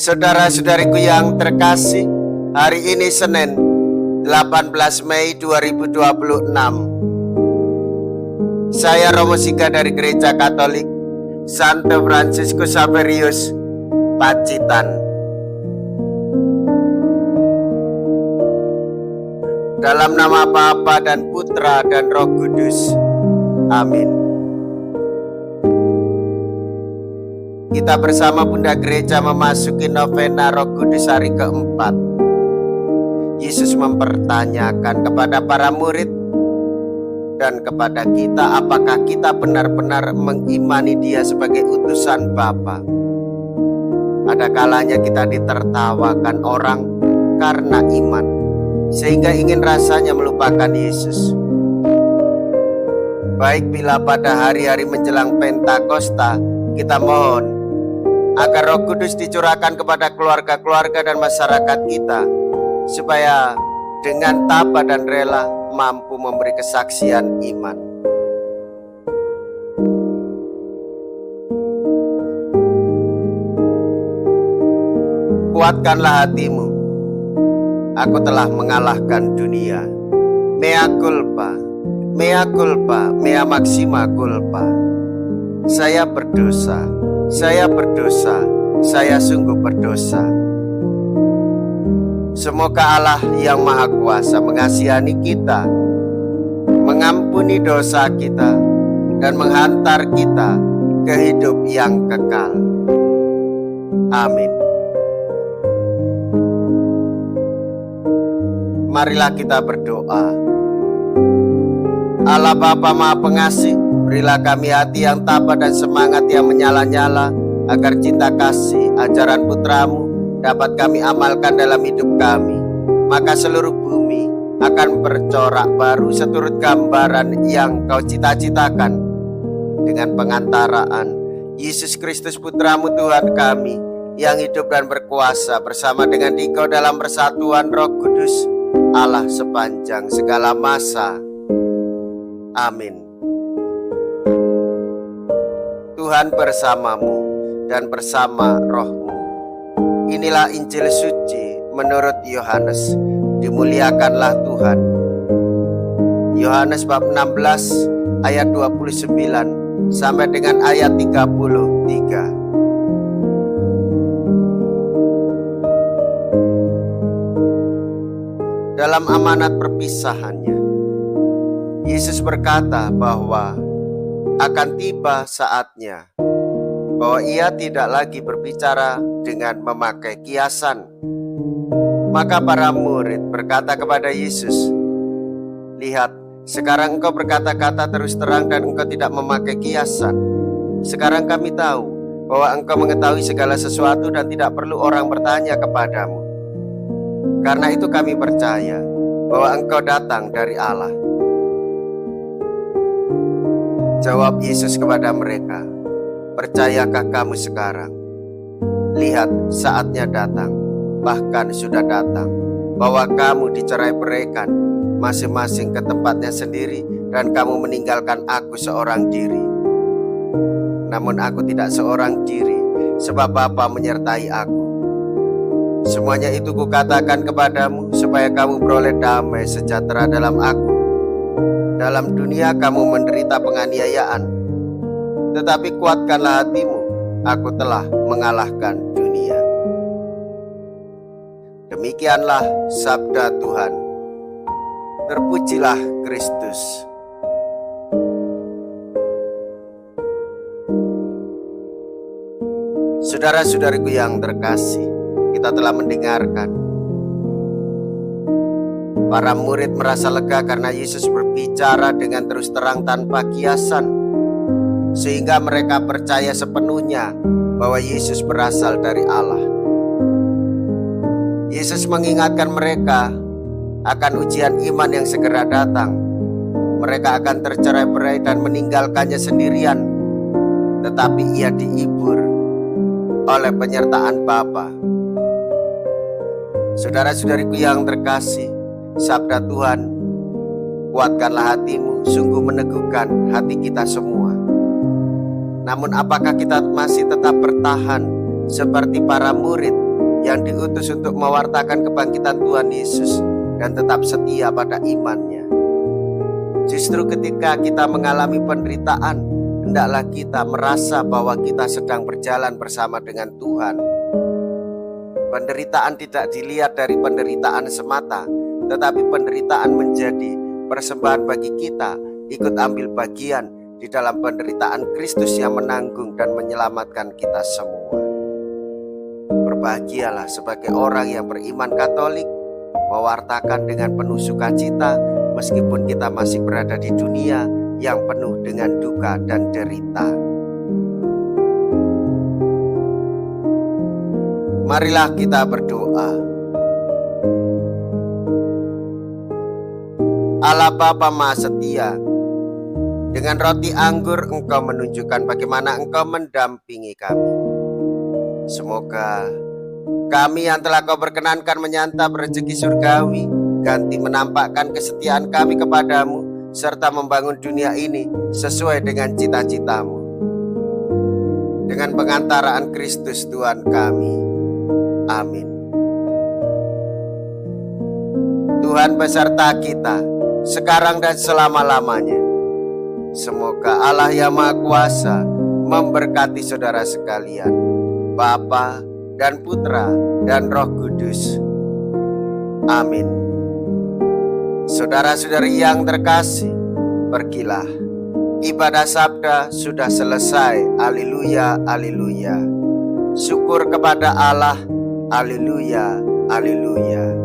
Saudara-saudariku yang terkasih, hari ini Senin 18 Mei 2026. Saya Romo Siga dari Gereja Katolik Santo Fransiskus Xaverius, Pacitan. Dalam nama Bapa dan Putra dan Roh Kudus. Amin. Kita bersama Bunda Gereja memasuki novena Roh Kudus hari keempat. Yesus mempertanyakan kepada para murid dan kepada kita, apakah kita benar-benar mengimani Dia sebagai utusan Bapa. Ada kalanya kita ditertawakan orang karena iman, sehingga ingin rasanya melupakan Yesus. Baik bila pada hari-hari menjelang Pentakosta kita mohon agar Roh Kudus dicurahkan kepada keluarga-keluarga dan masyarakat kita, supaya dengan tabah dan rela mampu memberi kesaksian iman. Kuatkanlah hatimu, aku telah mengalahkan dunia. Mea culpa, mea culpa, mea maxima culpa. Saya berdosa, saya berdosa, saya sungguh berdosa. Semoga Allah yang Maha Kuasa mengasihani kita, mengampuni dosa kita, dan menghantar kita ke hidup yang kekal. Amin. Marilah kita berdoa. Allah Bapa Maha Pengasih, berilah kami hati yang tabah dan semangat yang menyala-nyala, agar cinta kasih ajaran Putramu dapat kami amalkan dalam hidup kami. Maka seluruh bumi akan bercorak baru seturut gambaran yang Kau cita-citakan. Dengan pengantaraan Yesus Kristus Putramu Tuhan kami, yang hidup dan berkuasa bersama dengan Dikau dalam persatuan Roh Kudus, Allah sepanjang segala masa. Amin. Tuhan bersamamu dan bersama rohmu. Inilah Injil suci menurut Yohanes. Dimuliakanlah Tuhan. Yohanes bab 16 ayat 29 sampai dengan ayat 33. Dalam amanat perpisahannya, Yesus berkata bahwa akan tiba saatnya bahwa Ia tidak lagi berbicara dengan memakai kiasan. Maka para murid berkata kepada Yesus, "Lihat, sekarang Engkau berkata-kata terus terang dan Engkau tidak memakai kiasan. Sekarang kami tahu bahwa Engkau mengetahui segala sesuatu dan tidak perlu orang bertanya kepadamu. Karena itu kami percaya bahwa Engkau datang dari Allah." Jawab Yesus kepada mereka, "Percayakah kamu sekarang? Lihat, saatnya datang, bahkan sudah datang, bahwa kamu dicerai-beraikan masing-masing ke tempatnya sendiri, dan kamu meninggalkan aku seorang diri. Namun aku tidak seorang diri, sebab Bapa menyertai aku. Semuanya itu kukatakan kepadamu, supaya kamu beroleh damai sejahtera dalam aku. Dalam dunia kamu menderita penganiayaan, tetapi kuatkanlah hatimu, aku telah mengalahkan dunia." Demikianlah sabda Tuhan. Terpujilah Kristus. Saudara-saudariku yang terkasih, kita telah mendengarkan para murid merasa lega karena Yesus berbicara dengan terus terang tanpa kiasan, sehingga mereka percaya sepenuhnya bahwa Yesus berasal dari Allah. Yesus mengingatkan mereka akan ujian iman yang segera datang. Mereka akan tercerai-berai dan meninggalkannya sendirian, tetapi Ia dihibur oleh penyertaan Bapa. Saudara-saudariku yang terkasih, sabda Tuhan, kuatkanlah hatimu, sungguh meneguhkan hati kita semua. Namun apakah kita masih tetap bertahan seperti para murid yang diutus untuk mewartakan kebangkitan Tuhan Yesus dan tetap setia pada imannya. Justru ketika kita mengalami penderitaan, hendaklah kita merasa bahwa kita sedang berjalan bersama dengan Tuhan. Penderitaan tidak dilihat dari penderitaan semata, tetapi penderitaan menjadi persembahan bagi kita ikut ambil bagian di dalam penderitaan Kristus yang menanggung dan menyelamatkan kita semua. Berbahagialah sebagai orang yang beriman Katolik, mewartakan dengan penuh sukacita meskipun kita masih berada di dunia yang penuh dengan duka dan derita. Marilah kita berdoa. Allah Bapa Maha Setia, dengan roti anggur Engkau menunjukkan bagaimana Engkau mendampingi kami. Semoga kami yang telah Kau berkenankan menyantap rezeki surgawi, ganti menampakkan kesetiaan kami kepadamu, serta membangun dunia ini sesuai dengan cita-citamu. Dengan pengantaraan Kristus Tuhan kami. Amin. Tuhan beserta kita, sekarang dan selama-lamanya. Semoga Allah yang Maha Kuasa memberkati saudara sekalian, Bapa dan Putra dan Roh Kudus. Amin. Saudara-saudari yang terkasih, pergilah. Ibadah sabda sudah selesai. Haleluya, haleluya. Syukur kepada Allah. Haleluya, haleluya.